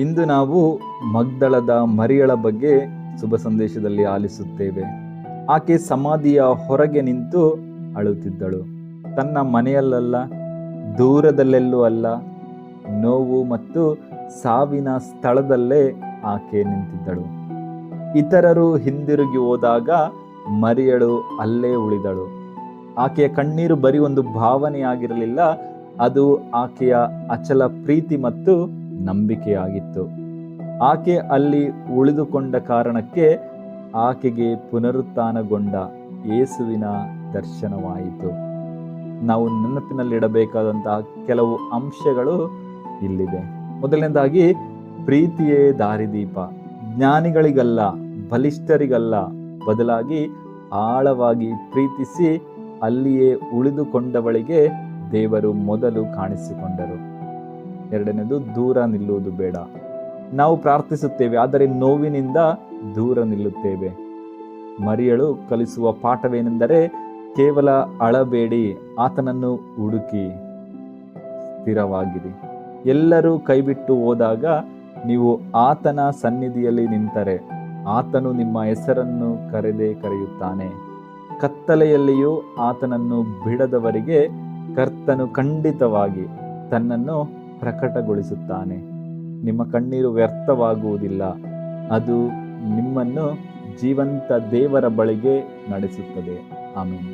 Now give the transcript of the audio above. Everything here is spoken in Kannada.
ಇಂದು ನಾವು ಮಗ್ದಳದ ಮರಿಯಳ ಬಗ್ಗೆ ಶುಭ ಸಂದೇಶದಲ್ಲಿ ಆಲಿಸುತ್ತೇವೆ. ಆಕೆ ಸಮಾಧಿಯ ಹೊರಗೆ ನಿಂತು ಅಳುತ್ತಿದ್ದಳು. ತನ್ನ ಮನೆಯಲ್ಲ, ದೂರದಲ್ಲೆಲ್ಲೂ ಅಲ್ಲ, ನೋವು ಮತ್ತು ಸಾವಿನ ಸ್ಥಳದಲ್ಲೇ ಆಕೆ ನಿಂತಿದ್ದಳು. ಇತರರು ಹಿಂದಿರುಗಿ ಹೋದಾಗ ಮರಿಯಳು ಅಲ್ಲೇ ಉಳಿದಳು. ಆಕೆಯ ಕಣ್ಣೀರು ಬರೀ ಒಂದು ಭಾವನೆಯಾಗಿರಲಿಲ್ಲ, ಅದು ಆಕೆಯ ಅಚಲ ಪ್ರೀತಿ ಮತ್ತು ನಂಬಿಕೆಯಾಗಿತ್ತು. ಆಕೆ ಅಲ್ಲಿ ಉಳಿದುಕೊಂಡ ಕಾರಣಕ್ಕೆ ಆಕೆಗೆ ಪುನರುತ್ಥಾನಗೊಂಡ ಯೇಸುವಿನ ದರ್ಶನವಾಯಿತು. ನಾವು ನೆನಪಿನಲ್ಲಿಡಬೇಕಾದಂತಹ ಕೆಲವು ಅಂಶಗಳು ಇಲ್ಲಿವೆ. ಮೊದಲನೇದಾಗಿ, ಪ್ರೀತಿಯೇ ದಾರಿದೀಪ. ಜ್ಞಾನಿಗಳಿಗಲ್ಲ, ಬಲಿಷ್ಠರಿಗಲ್ಲ, ಬದಲಾಗಿ ಆಳವಾಗಿ ಪ್ರೀತಿಸಿ ಅಲ್ಲಿಯೇ ಉಳಿದುಕೊಂಡವಳಿಗೆ ದೇವರು ಮೊದಲು ಕಾಣಿಸಿಕೊಂಡರು. ಎರಡನೇದು, ದೂರ ನಿಲ್ಲುವುದು ಬೇಡ. ನಾವು ಪ್ರಾರ್ಥಿಸುತ್ತೇವೆ, ಆದರೆ ನೋವಿನಿಂದ ದೂರ ನಿಲ್ಲುತ್ತೇವೆ. ಮರಿಯಳು ಕಲಿಸುವ ಪಾಠವೇನೆಂದರೆ, ಕೇವಲ ಅಳಬೇಡಿ, ಆತನನ್ನು ಹುಡುಕಿ ಸ್ಥಿರವಾಗಿರಿ. ಎಲ್ಲರೂ ಕೈಬಿಟ್ಟು ಹೋದಾಗ ನೀವು ಆತನ ಸನ್ನಿಧಿಯಲ್ಲಿ ನಿಂತರೆ ಆತನು ನಿಮ್ಮ ಹೆಸರನ್ನು ಕರೆಯುತ್ತಾನೆ. ಕತ್ತಲೆಯಲ್ಲಿಯೂ ಆತನನ್ನು ಬಿಡದವರಿಗೆ ಕರ್ತನು ಖಂಡಿತವಾಗಿ ತನ್ನನ್ನು ಪ್ರಕಟಗೊಳಿಸುತ್ತಾನೆ. ನಿಮ್ಮ ಕಣ್ಣೀರು ವ್ಯರ್ಥವಾಗುವುದಿಲ್ಲ, ಅದು ನಿಮ್ಮನ್ನು ಜೀವಂತ ದೇವರ ಬಳಿಗೆ ನಡೆಸುತ್ತದೆ. ಆಮೆನ್.